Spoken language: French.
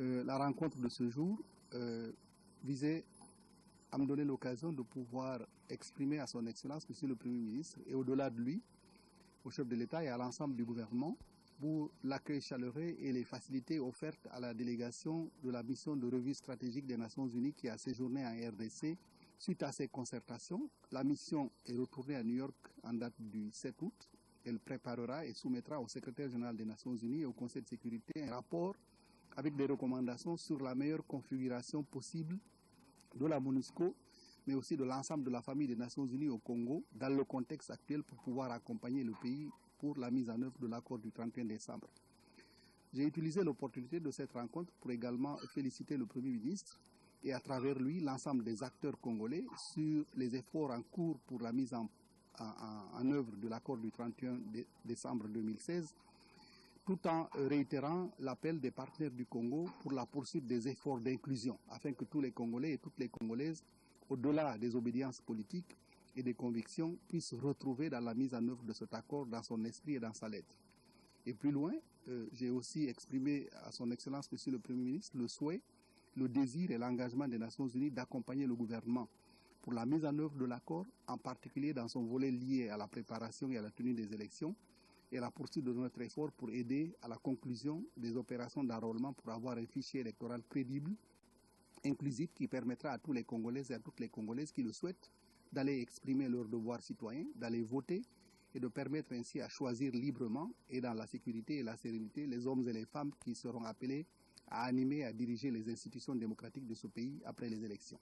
La rencontre de ce jour visait à me donner l'occasion de pouvoir exprimer à son Excellence, Monsieur le Premier ministre, et au-delà de lui, au chef de l'État et à l'ensemble du gouvernement, pour l'accueil chaleureux et les facilités offertes à la délégation de la mission de revue stratégique des Nations Unies qui a séjourné en RDC. Suite à ces concertations, la mission est retournée à New York en date du 7 août. Elle préparera et soumettra au secrétaire général des Nations Unies et au Conseil de sécurité un rapport avec des recommandations sur la meilleure configuration possible de la MONUSCO, mais aussi de l'ensemble de la famille des Nations Unies au Congo, dans le contexte actuel pour pouvoir accompagner le pays pour la mise en œuvre de l'accord du 31 décembre. J'ai utilisé l'opportunité de cette rencontre pour également féliciter le Premier ministre et à travers lui l'ensemble des acteurs congolais sur les efforts en cours pour la mise en œuvre de l'accord du 31 décembre 2016, tout en réitérant l'appel des partenaires du Congo pour la poursuite des efforts d'inclusion, afin que tous les Congolais et toutes les Congolaises, au-delà des obédiences politiques et des convictions, puissent retrouver dans la mise en œuvre de cet accord dans son esprit et dans sa lettre. Et plus loin, j'ai aussi exprimé à son Excellence, Monsieur le Premier ministre, le souhait, le désir et l'engagement des Nations Unies d'accompagner le gouvernement pour la mise en œuvre de l'accord, en particulier dans son volet lié à la préparation et à la tenue des élections, et la poursuite de notre effort pour aider à la conclusion des opérations d'enrôlement pour avoir un fichier électoral crédible, inclusif, qui permettra à tous les Congolais et à toutes les Congolaises qui le souhaitent d'aller exprimer leurs devoirs citoyens, d'aller voter et de permettre ainsi à choisir librement et dans la sécurité et la sérénité les hommes et les femmes qui seront appelés à animer et à diriger les institutions démocratiques de ce pays après les élections.